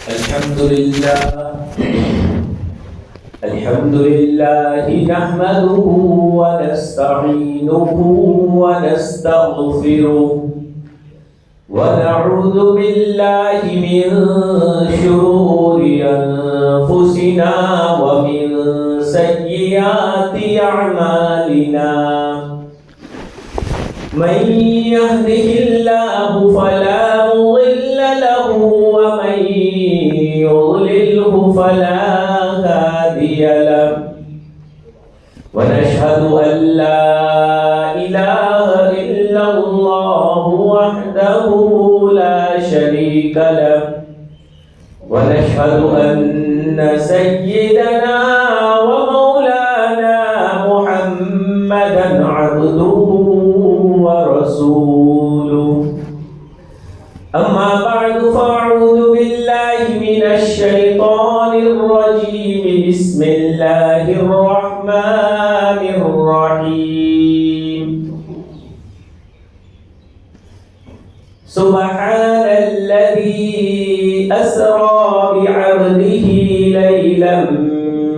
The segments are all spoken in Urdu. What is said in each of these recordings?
الحمد لله نحمده ونستعينه ونستغفره ونعوذ بالله من شرور أنفسنا ومن سيئات أعمالنا من يهده الله فلا مضل له ومن يضلله فلا هادي له ونشهد أن لا إله إلا الله وحده لا شريك له ونشهد أن سيدنا ومولانا محمدا عبده ورسوله أما بعد فأعوذ بالله من الشيطان الرجيم بسم الله الرحمن الرحيم سبحان الذي أسرى بعبده ليلا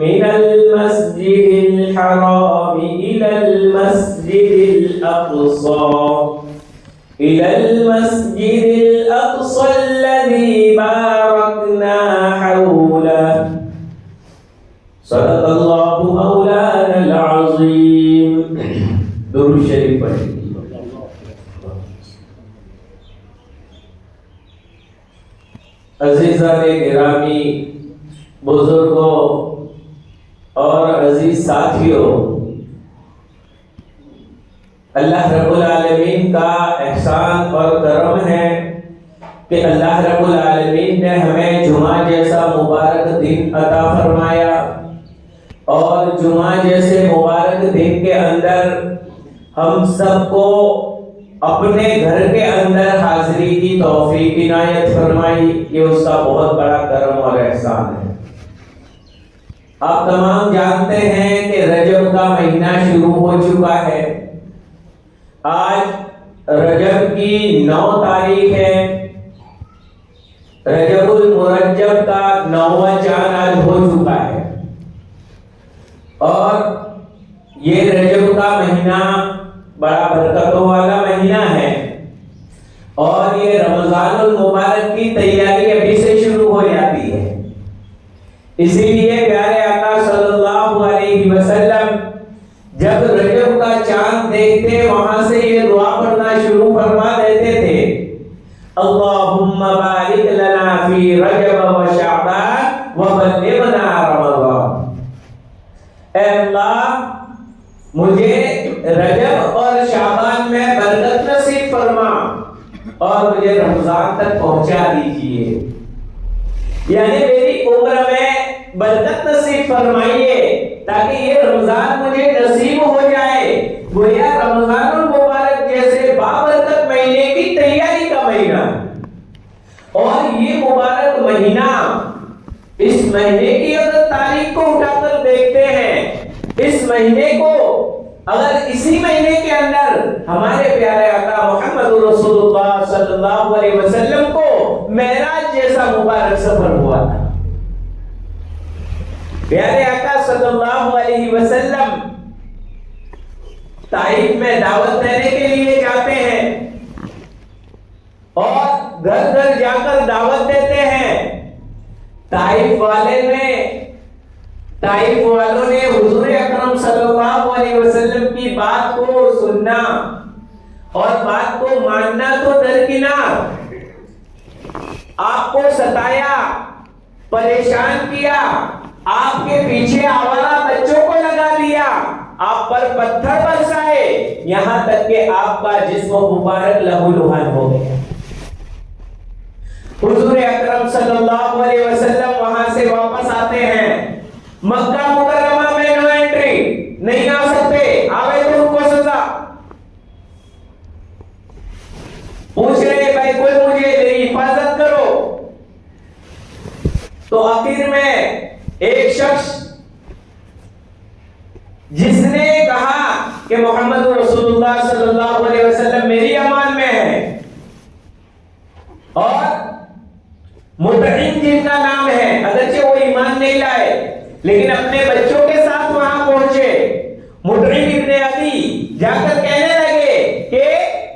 من المسجد الحرام إلى المسجد الأقصى الذي باركنا حوله صدق الله مولانا العظيم. درود شریف پڑھیں. عزیزان گرامی، بزرگوں اور عزیز ساتھیوں، اللہ رب العالمین کا احسان اور کرم ہے کہ اللہ رب العالمین نے ہمیں جمعہ جیسا مبارک دن عطا فرمایا، اور جمعہ جیسے مبارک دن کے اندر ہم سب کو اپنے گھر کے اندر حاضری کی توفیق عنایت فرمائی. یہ اس کا بہت بڑا کرم اور احسان ہے. آپ تمام جانتے ہیں کہ رجب کا مہینہ شروع ہو چکا ہے. آج رجب کی 9 تاریخ ہے. رجب المرجب کا 9واں چاند آج ہو چکا ہے، اور یہ رجب کا مہینہ بڑا برکتوں والا مہینہ ہے، اور یہ رمضان المبارک کی تیاری ابھی سے شروع ہو جاتی ہے. اسی لیے پیارے آقا صلی اللہ علیہ وسلم جب رجب کا چاند دیکھتے وہاں سے یہ دعا پڑھنا شروع فرما دیتے تھے: اللہم بارک لنا فی رجب و شعبان وبلغنا رمضان. اے اللہ، مجھے رجب اور شعبان میں برکت نصیب فرما اور مجھے رمضان تک پہنچا دیجئے. یعنی میری عمر میں برکت نصیب فرمائیے تاکہ یہ رمضان مجھے نصیب ہو جائے. گویا رمضان المبارک جیسے بابرکت مہینے کی تیاری کا مہینہ، اور یہ مبارک مہینہ، اس مہینے کی اگر تاریخ کو اٹھا کر دیکھتے ہیں، اس مہینے کو اگر اسی مہینے کے اندر ہمارے پیارے آقا محمد رسول اللہ صلی اللہ علیہ وسلم کو معراج جیسا مبارک سفر ہوا تھا. پیارے آقا صلی اللہ علیہ وسلم طائف میں دعوت دینے کے لیے جاتے ہیں اور گھر گھر جا کر دعوت دیتے ہیں. طائف والوں نے حضور اکرم صلی اللہ علیہ وسلم کی بات کو سننا اور بات کو ماننا تو درکنار، آپ کو ستایا، پریشان کیا، آپ کے پیچھے آوارہ بچوں کو لگا دیا، آپ پر پتھر برسائے، یہاں تک کہ آپ کا جسم مبارک لہو لہان ہو گیا. حضور اکرم صلی اللہ علیہ وسلم وہاں سے واپس آتے ہیں. مکہ مکرمہ میں نو انٹری، نہیں آ سکتے، آوے تو ان کو سزا. پوچھ رہے بھائی کوئی مجھے میری حفاظت کرو. تو آخر میں ایک شخص جس نے کہا کہ محمد رسول اللہ صلی اللہ علیہ وسلم میری امان میں ہے، اور مطعم جن کا نام ہے، اگرچہ وہ ایمان نہیں لائے لیکن اپنے بچوں کے ساتھ وہاں پہنچے۔ مطعم ابن عدی جا کر کہنے لگے کہ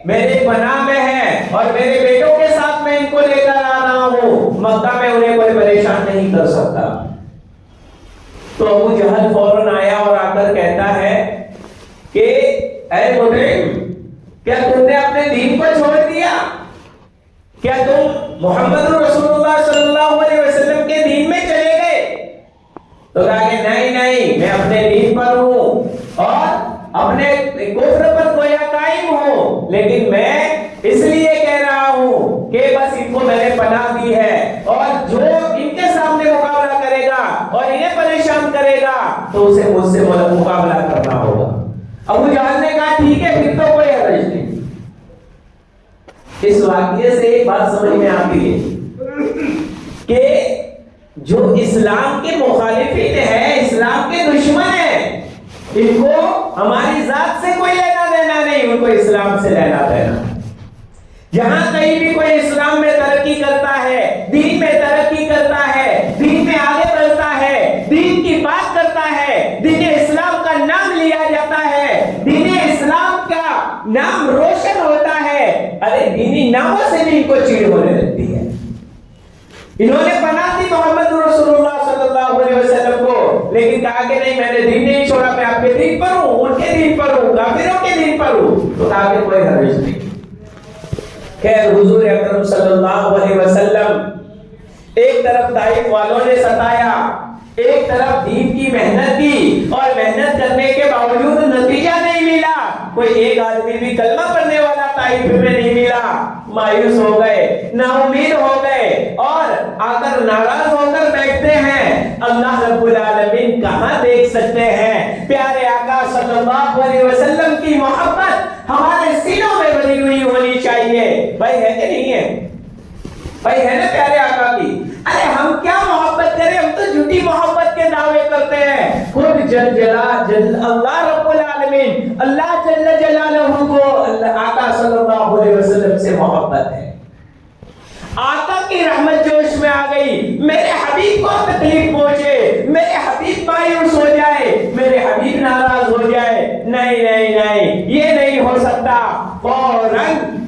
میرے پناہ میں ہے اور میرے بیٹوں کے ساتھ میں ان کو لے کر آ رہا ہوں، مکہ میں انہیں کوئی پریشان نہیں کر سکتا۔ تو ابو جہل فوراً آیا اور آ کر کہتا ہے کہ اے مطعم، کیا تم نے اپنے دین کو چھوڑ دیا؟ کیا تم محمد رسول اللہ صلی اللہ علیہ وسلم کے دین میں چلے گئے؟ تو کہا کہ نہیں، میں اپنے دین پر ہوں اور اپنے کفر پر گویا قائم ہوں، لیکن میں اس لیے کہہ رہا ہوں کہ بس ان کو میں نے پناہ دی ہے، اور جو ان کے سامنے مقابلہ کرے گا اور انہیں پریشان کرے گا تو اسے مجھ سے مقابلہ کرنا ہوگا۔ ابو جہل نے کہا ٹھیک ہے، پھر تو کوئی حرج نہیں۔ اس واقعے سے ایک بات سمجھ میں آتی ہے کہ جو اسلام کے مخالفین ہیں، اسلام کے دشمن ہیں، ان کو ہماری ذات سے کوئی لینا دینا نہیں، ان کو اسلام سے لینا دینا۔ جہاں کہیں بھی کوئی اسلام میں ترقی کرتا ہے، دین میں ترقی کرتا ہے، دین میں آگے بڑھتا ہے، دین کی بات کرتا ہے، دین اسلام کا نام لیا جاتا ہے، دین اسلام کا نام روشن ہوتا ہے، ارے دینی ناموں سے بھی ان کو چیڑ ہونے لگتی ہے۔ انہوں نے پناہ دی محمد رسول اللہ صلی اللہ علیہ وسلم کو، لیکن کہا کہ نہیں، میں نے دین نہیں چھوڑا، میں آپ کے دین پر ہوں، ان کے دین پر ہوں، کافروں کے دین پر ہوں۔ تو کہا کہ کوئی حرج نہیں۔ خیر، حضور اکرم صلی اللہ علیہ وسلم ایک طرف طائف والوں نے ستایا، ایک طرف دین کی محنت کی، اور محنت کرنے کے باوجود نتیجہ نہیں ملا، کوئی ایک آدمی بھی کلمہ پڑھنے والا طائف میں نہیں ملا۔ مایوس ہو گئے، نا امید ہو گئے، اور آ کر ناراض ہو کر بیٹھتے ہیں۔ اللہ رب العالمین کہاں دیکھ سکتے ہیں؟ پیارے آقا صلی اللہ علیہ وسلم کی محبت ہمارے سینوں میں بھری ہوئی ہونی چاہیے۔ بھائی ہے کہ نہیں ہے؟ بھائی ہے نا پیارے آقا کی؟ ارے ہم کیا محبت کریں، ہم تو جھوٹی محبت کے دعوے کرتے ہیں۔ خود اللہ رب العالمین، اللہ جل جلالہ کو آقا صلی اللہ علیہ وسلم سے محبت ہے۔ آقا کی رحمت جوش میں آ گئی، میرے حبیب کو تکلیف پہنچے، میرے حبیب مایوس ہو جائے، میرے حبیب ناراض ہو جائے، نہیں، یہ نہیں ہو سکتا۔ فوراً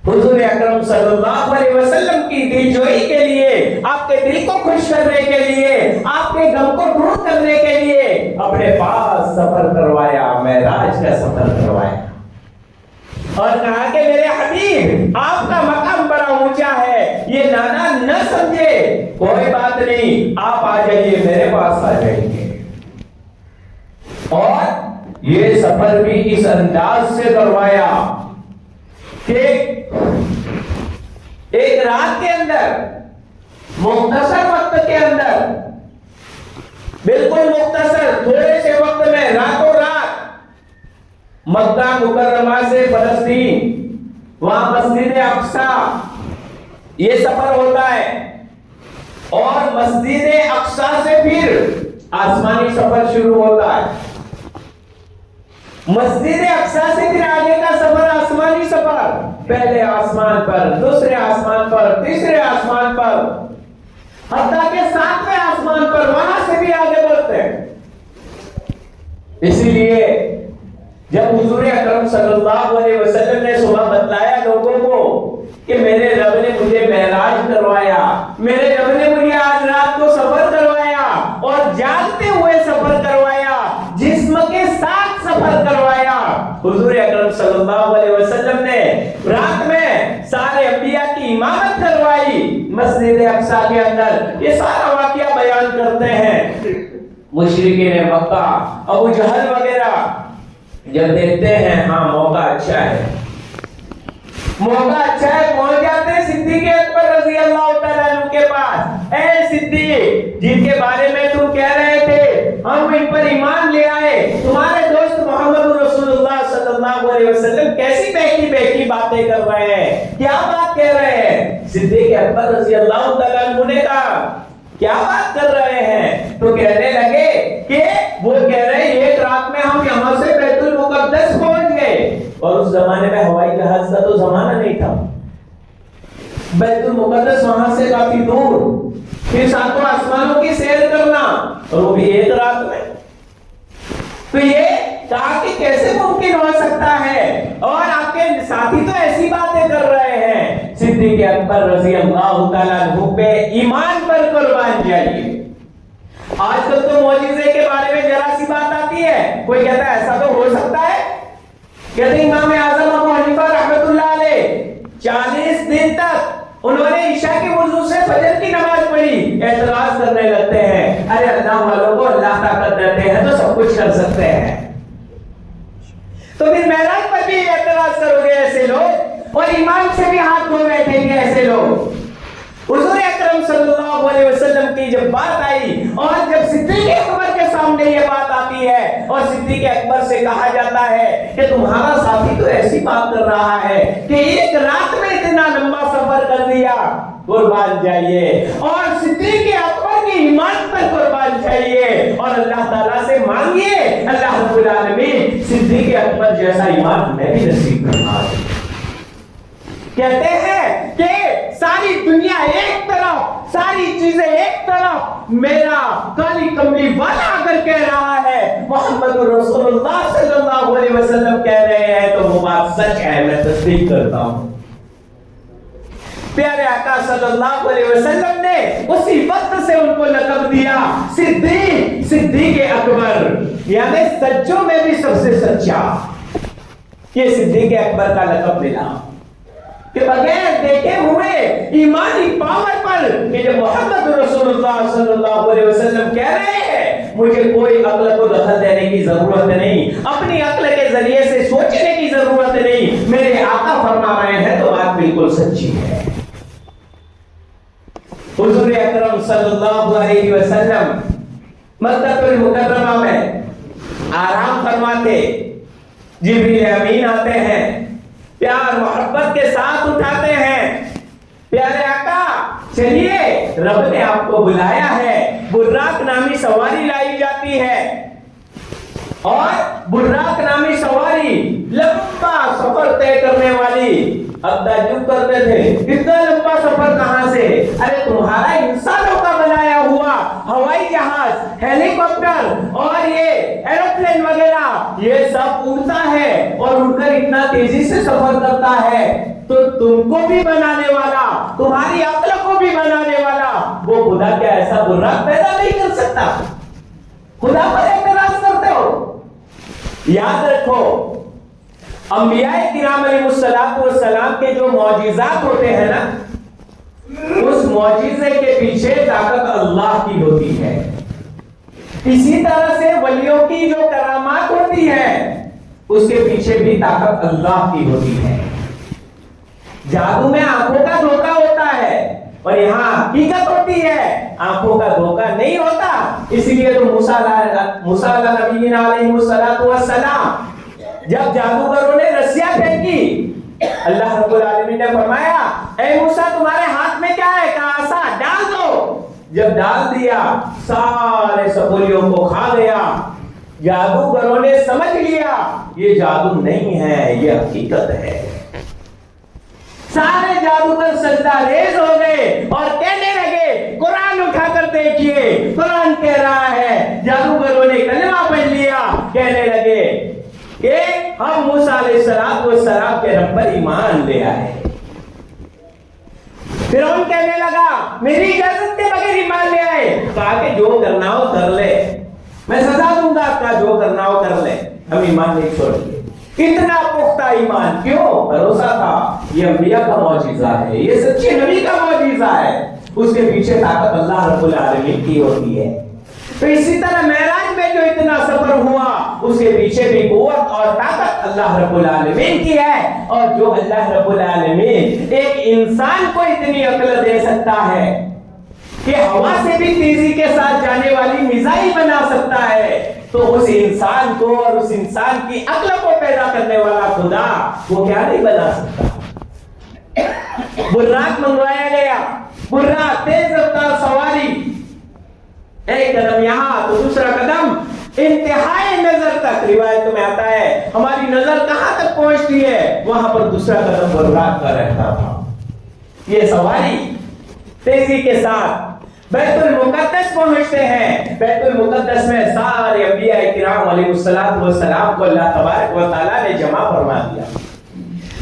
حضور اکرم صلی اللہ علیہ وسلم کی دلجوئی کے لیے، آپ کے دل کو خوش کرنے کے لیے، آپ کے غم کو دور کرنے کے لیے اپنے پاس سفر کروایا، معراج کا سفر کروایا، اور کہا کہ میرے حبیب آپ کا مقام بڑا اونچا ہے، یہ نانا نہ سمجھے، کوئی بات نہیں، آپ آ جائیے، میرے پاس آ جائیں گے۔ اور یہ سفر بھی اس انداز سے کروایا کہ ایک رات کے اندر، مختصر وقت کے اندر، بالکل مختصر تھوڑے سے وقت میں، راتوں رات مکہ مکرمہ سے فلسطین، وہاں مسجد اقصی، یہ سفر ہوتا ہے، اور مسجد اقصی سے پھر آسمانی سفر شروع ہوتا ہے۔ مسجد اقصی سے پھر آگے کا سفر آسمانی سفر، پہلے آسمان پر، دوسرے آسمان پر، تیسرے آسمان پر، حتیٰ کہ 7ویں آسمان پر، وہاں سے بھی آگے بڑھتے ہیں۔ اسی لیے جب حضور اکرم صلی اللہ علیہ وسلم نے صبح بتلایا لوگوں کو کہ میرے رب نے مجھے معراج کروایا، میرے رب نے مجھے آج رات کو سفر کروایا، اور جاگتے ہوئے سفر کروایا، جسم کے ساتھ سفر کروایا، حضور اکرم صلی اللہ علیہ وسلم نے رات میں سارے انبیاء کی امامت کروائی مسجد اقصی کے اندر۔ یہ سارا واقعہ بیان کرتے ہیں مشرکین مکہ، ابو جہل وغیرہ، جب دیکھتے ہیں ہاں موقع اچھا ہے، پہنچ جاتے ہیں صدیق اکبر رضی اللہ تعالیٰ عنہ کے پاس۔ اے صدیق، جن کے بارے میں تم کہہ رہے تھے ہم ان پر ایمان لے آئے، تمہارے دوست محمد رسول اللہ صلی اللہ علیہ وسلم کیسی بہکی باتیں کر رہے ہیں، کیا بات کہہ رہے ہیں؟ صدیق اکبر رضی اللہ تعالیٰ عنہ نے کہا کیا بات کر رہے ہیں؟ تو کہنے لگے کہ وہ کہہ رہے ہیں ایک رات میں ہم یہاں سے بیت المقدس پہنچ گئے، اور اس زمانے میں ہوائی جہاز کا تو زمانہ نہیں تھا، بیت المقدس وہاں سے کافی دور، پھر ساتوں آسمانوں کی سیر کرنا، اور وہ بھی ایک رات میں. تو یہ کہا کہ کیسے ممکن ہو سکتا ہے؟ اور آپ کے ساتھی تو ایسی باتیں کر رہے ہیں. صدیق اکبر رضی اللہ تعالیٰ عنہ پہ ایمان پر قربان جائیے. آج کل تو معجزے کے بارے میں ذرا سی بات آتی ہے، کوئی کہتا ہے ایسا تو ہو سکتا ہے. کہتے ہیں امام اعظم ابو حنیفہ رحمۃ اللہ علیہ 40 دن تک انہوں نے عشاء کے وضو سے فجر کی نماز پڑھی. اعتراض کرنے لگتے ہیں، ارے اللہ والوں کو اللہ طاقت دیتے ہیں تو سب کچھ کر سکتے ہیں. تو پھر معراج پر بھی اعتراض کرو گے ایسے لوگ، اور ایمان سے بھی ہاتھ دھو بیٹھیں گے ایسے لوگ. حضور اکرم صلی اللہ علیہ وسلم کی جب بات آئی، اور جب صدیق اکبر کے سامنے یہ بات آتی ہے اور صدیق اکبر سے کہا جاتا ہے کہ تمہارا ساتھی تو ایسی بات کر رہا ہے کہ ایک رات میں اتنا لمبا سفر کر دیا، قربان جائیے. اور صدیق اکبر کی ایمان پر قربان جائیے اور اللہ تعالیٰ سے مانگیے اللہ رب العالمین صدیق اکبر جیسا ایمان ہمیں بھی نصیب فرما دے. کہتے ہیں کہ ساری دنیا ایک طرف، ساری چیزیں ایک طرف، میرا کالی کملی والا اگر کہہ رہا ہے محمد رسول اللہ صلی اللہ علیہ وسلم کہہ رہے ہیں تو وہ بات سچ ہے، میں تصدیق کرتا ہوں. پیارے آقا صلی اللہ علیہ وسلم نے اسی وقت سے ان کو لقب دیا صدیق اکبر، یعنی سچوں میں بھی سب سے سچا. یہ صدیق اکبر کا لقب ملا کہ بغیر دیکھے ہوئے ایمانی پاور پر کہ جب محمد رسول اللہ صلی اللہ علیہ وسلم کہہ رہے ہیں مجھے کوئی عقل کو دخل دینے کی ضرورت نہیں، اپنی عقل کے ذریعے سے سوچنے کی ضرورت نہیں، میرے آقا فرما رہے ہیں تو بات بالکل سچی ہے. حضور اکرم صلی اللہ علیہ وسلم مکہ المکرمہ میں آرام فرماتے، جبریل امین آتے ہیں، پیار محبت کے ساتھ اٹھاتے ہیں. پیارے آقا چلیے رب نے آپ کو بلایا ہے. براق نامی سواری لائی جاتی ہے، اور براق نامی سواری لمبا سفر طے کرنے والی. اب تعجب کرتے تھے اتنا لمبا سفر کہاں سے؟ ارے تمہارا انسانوں کا بنایا ہوا ہوائی جہاز، ہیلی کاپٹر اور یہ ایروپلین وغیرہ یہ سب اڑتا ہے اور اڑ کر اتنا تیزی سے سفر کرتا ہے، تو تم کو بھی بنانے والا، تمہاری عقل کو بھی بنانے والا وہ خدا کیا ایسا براق پیدا نہیں کر سکتا؟ خدا پر اعتراض کرتے ہو؟ یاد رکھو انبیاء کرام علیہ السلام کے جو معجزات ہوتے ہیں نا، اس معجزے کے پیچھے طاقت اللہ کی ہوتی ہے. اسی طرح سے ولیوں کی جو کرامات ہوتی ہے اس کے پیچھے بھی طاقت اللہ کی ہوتی ہے. جادو میں آنکھوں کا دھوکہ ہوتا ہے اور یہاں حقیقت ہوتی ہے، آنکھوں کا دھوکہ نہیں ہوتا. اسی لیے تو موسیٰ علیہ نبینا علیہ السلام جب جادوگروں نے رسیاں پھینکی، اللہ رب العالمین نے فرمایا اے موسیٰ تمہارے ہاتھ میں کیا ہے؟ کہا عصا، ڈال دو. جب ڈال دیا سارے سپولیوں کو کھا گیا. جادوگروں نے سمجھ لیا یہ جادو نہیں ہے، یہ حقیقت ہے. سارے جادوگر سجدہ ریز ہو گئے اور کہنے لگے قرآن اٹھا کر دیکھیے، قرآن کہہ رہا ہے. جادوگروں نے کلمہ پڑھ لیا، کہنے لگے کہ ہم موسیٰ علیہ السلام کے رب پر ایمان لے آئے. فرعون کہنے لگا میری اجازت کے بغیر ایمان لے آئے. کہا کہ جو کرنا ہو کر لے، میں سزا دوں گا آپ کا، جو کرنا ہو کر لے، ہم ایمان نہیں چھوڑیں. اتنا پختہ ایمان کیوں؟ بھروسہ تھا یہ انبیاء کا معجزہ ہے، یہ سچے نبی کا معجزہ ہے، اس کے پیچھے طاقت اللہ رب العالمین کی ہوتی ہے. تو اسی طرح معراج میں جو اتنا سفر ہوا اس کے پیچھے بھی قوت اور طاقت اللہ رب العالمین کی ہے. اور جو اللہ رب العالمین ایک انسان کو اتنی عقل دے سکتا ہے کہ ہوا سے بھی تیزی کے ساتھ جانے والی میزائل بنا سکتا ہے، تو اس انسان کو اور اس انسان کی عقل کو پیدا کرنے والا خدا وہ کیا نہیں بنا سکتا؟ براق منگوایا گیا، براق تیز رفتار سواری، ایک قدم یہاں تو دوسرا قدم انتہائی نظر تک. روایت میں آتا ہے ہماری نظر کہاں تک پہنچتی ہے وہاں پر دوسرا قدم براق کا رہتا تھا. یہ سواری تیزی کے ساتھ بیت المقدس پہنچتے ہیں. بیت المقدس میں سارے انبیاء کرام علیہ السلام کو اللہ تبارک و تعالیٰ نے جمع فرما دیا.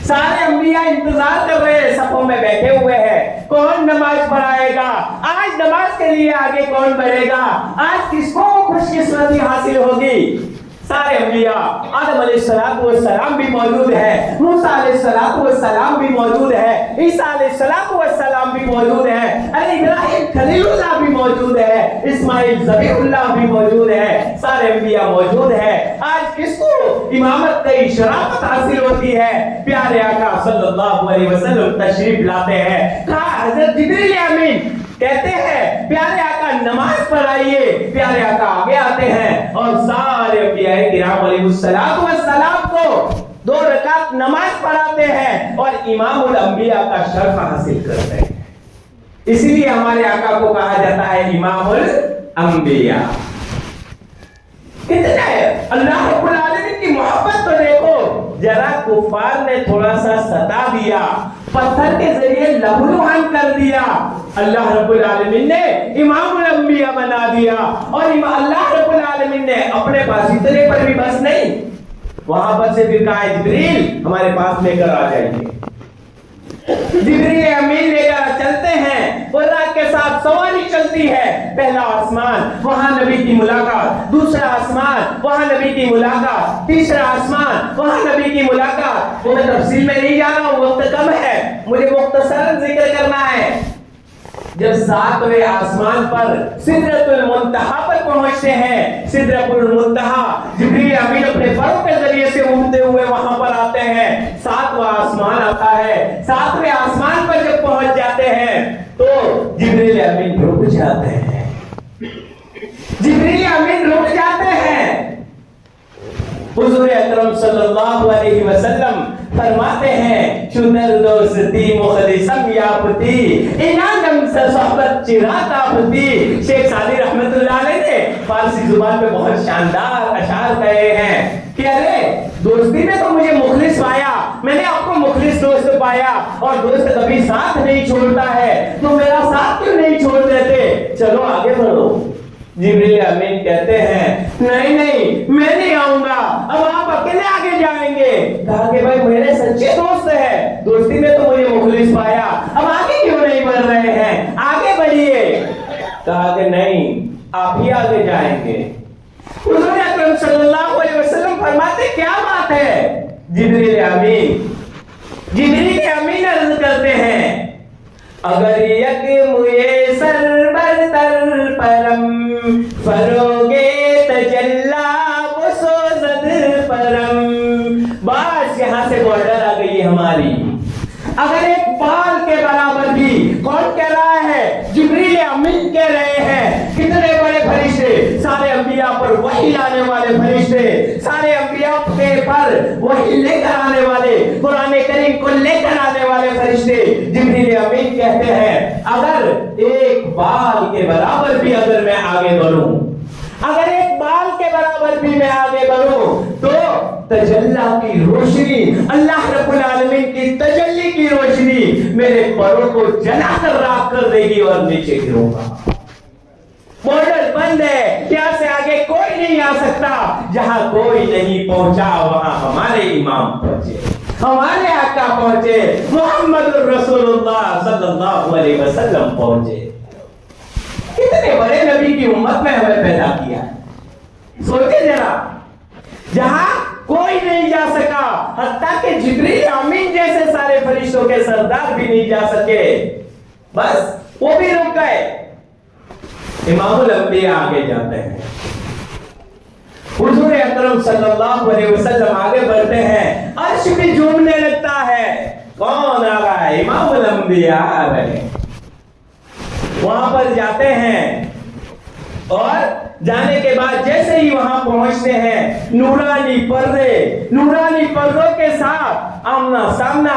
سارے انبیاء انتظار کر رہے ہیں, صفوں میں بیٹھے ہوئے ہیں, کون نماز پڑھائے گا, آج نماز کے لیے آگے کون بڑھے گا, آج کس کو خوش قسمتی حاصل ہوگی. سارے انبیاء, آدم علیہ السلام بھی موجود ہے, موسیٰ علیہ السلام بھی موجود ہے, عیسیٰ علیہ السلام بھی موجود ہے, ابراہیم خلیل اللہ بھی موجود ہے, اسماعیل ذبیح اللہ بھی موجود ہے, سارے انبیاء موجود ہیں. آج کس کو امامت کی شرافت حاصل ہوتی ہے؟ پیارے آقا صلی اللہ علیہ وسلم تشریف لاتے ہیں. کہا حضرت جبریل امین کہتے ہیں پیارے آقا نماز پڑھائیے. پیارے آقا آگے آتے ہیں اور سارے انبیاء کرام علیہ السلام کو 2 رکعت نماز پڑھاتے ہیں اور امام الانبیاء کا شرف حاصل کرتے ہیں. اسی لیے ہمارے آقا کو کہا جاتا ہے امام الانبیاء. کتنا ہے اللہ رب العالمین کی محبت تو دیکھو. ذرا کفار نے تھوڑا سا ستا دیا, پتھر کے ذریعے لہولوہان کر دیا, اللہ رب العالمین نے امام الانبیاء بنا دیا. اور اللہ رب العالمین نے اپنے پاس اتنے پر بھی بس نہیں, وہاں پر سے پھر کہا جبریل ہمارے پاس لے کر آ جائیے. جبریل امین لے کر چلتے ہیں, براق کے ساتھ سواری چلتی ہے. پہلا آسمان, وہاں نبی کی ملاقات. دوسرا آسمان, وہاں نبی کی ملاقات. تیسرا آسمان, وہاں نبی کی ملاقات. وہ میں تفصیل میں نہیں جا رہا ہوں, وقت کم ہے, مجھے مختصراً ذکر کرنا ہے. جب 7ویں آسمان پر سدرۃ المنتہا پر پہنچتے ہیں, سدرۃ المنتہا جبریل امین اپنے پروں کے ذریعے سے اڑتے ہوئے وہاں پر آتے ہیں. 7واں آسمان آتا ہے. 7ویں آسمان پر جب پہنچ جاتے ہیں تو جبریل امین رک جاتے ہیں. جبریل امین رک جاتے ہیں. حضور اکرم صلی اللہ علیہ وسلم فرماتے ہیں چنر دوستی مخلصم یافتی انانم سے صحبت چرات آفتی. شیخ سعدی رحمت اللہ علیہ نے فارسی زبان پہ بہت شاندار اشعار کہے ہیں کہ ارے دوستی میں تو مجھے مخلص پایا, میں نے آپ کو مخلص دوست پایا, اور دوست کبھی ساتھ نہیں چھوڑتا ہے, تو میرا ساتھ کیوں نہیں چھوڑ دیتے, چلو آگے بڑھو. جبریل امین کہتے ہیں نہیں میں نہیں آؤں گا, اب آپ اکیلے آگے جائیں گے. کہا کہ بھائی میرے سچے دوست ہیں, دوستی میں تو مجھے مخلص پایا, اب آگے کیوں نہیں بڑھ رہے ہیں, آگے بڑھیے. کہا کہ نہیں آپ ہی آگے جائیں گے. حضور اکرم صلی اللہ علیہ وسلم فرماتے کیا بات ہے. جبریل امین عرض کرتے ہیں اگر یک میسر برتر پرم فروغے تجلا بسوزد پرم. بس یہاں سے بارڈر آ گئی ہماری. اگر ایک بال کے برابر بھی, کون کہہ رہا ہے, جبریل امین کہہ رہے ہیں. کتنے بڑے فرشتے, سارے انبیاء پر وحی لانے والے فرشتے, سارے انبیاء کے پر وحی لے کر آنے والے, قرآن کریم کو لے کر آنے والے فرشتے جبریل امین کہتے ہیں اگر ایک بال کے برابر بھی اگر میں آگے بڑھوں, اگر ایک بال کے برابر بھی میں آگے بڑھوں تو تجلی کی روشنی, اللہ رب العالمین کی تجلی کی روشنی میرے پروں کو جلا کر راکھ کر دے گی اور نیچے گروں گا. بارڈر بند ہے, یہاں سے آگے کوئی نہیں آ سکتا. جہاں کوئی نہیں پہنچا وہاں ہمارے امام پہنچے, ہمارے آقا پہنچے, محمد رسول اللہ صلی اللہ علیہ وسلم پہنچے. کتنے بڑے نبی کی امت میں ہمیں پیدا کیا ہے. سوچے ذرا, جہاں کوئی نہیں جا سکا, حتیٰ کہ جبریل امین جیسے سارے فرشتوں کے سردار بھی نہیں جا سکے, بس وہ بھی رک گئے. امام الانبیاء آگے جاتے ہیں. حضور اکرم صلی اللہ علیہ وسلم آگے بڑھتے ہیں, عرش بھی جھومنے لگتا ہے. کون آ رہا ہے, امام الانبیاء آ رہے ہیں. وہاں پر جاتے ہیں اور جانے کے بعد جیسے ہی وہاں پہنچتے ہیں نورانی پردوں کے ساتھ آمنا سامنا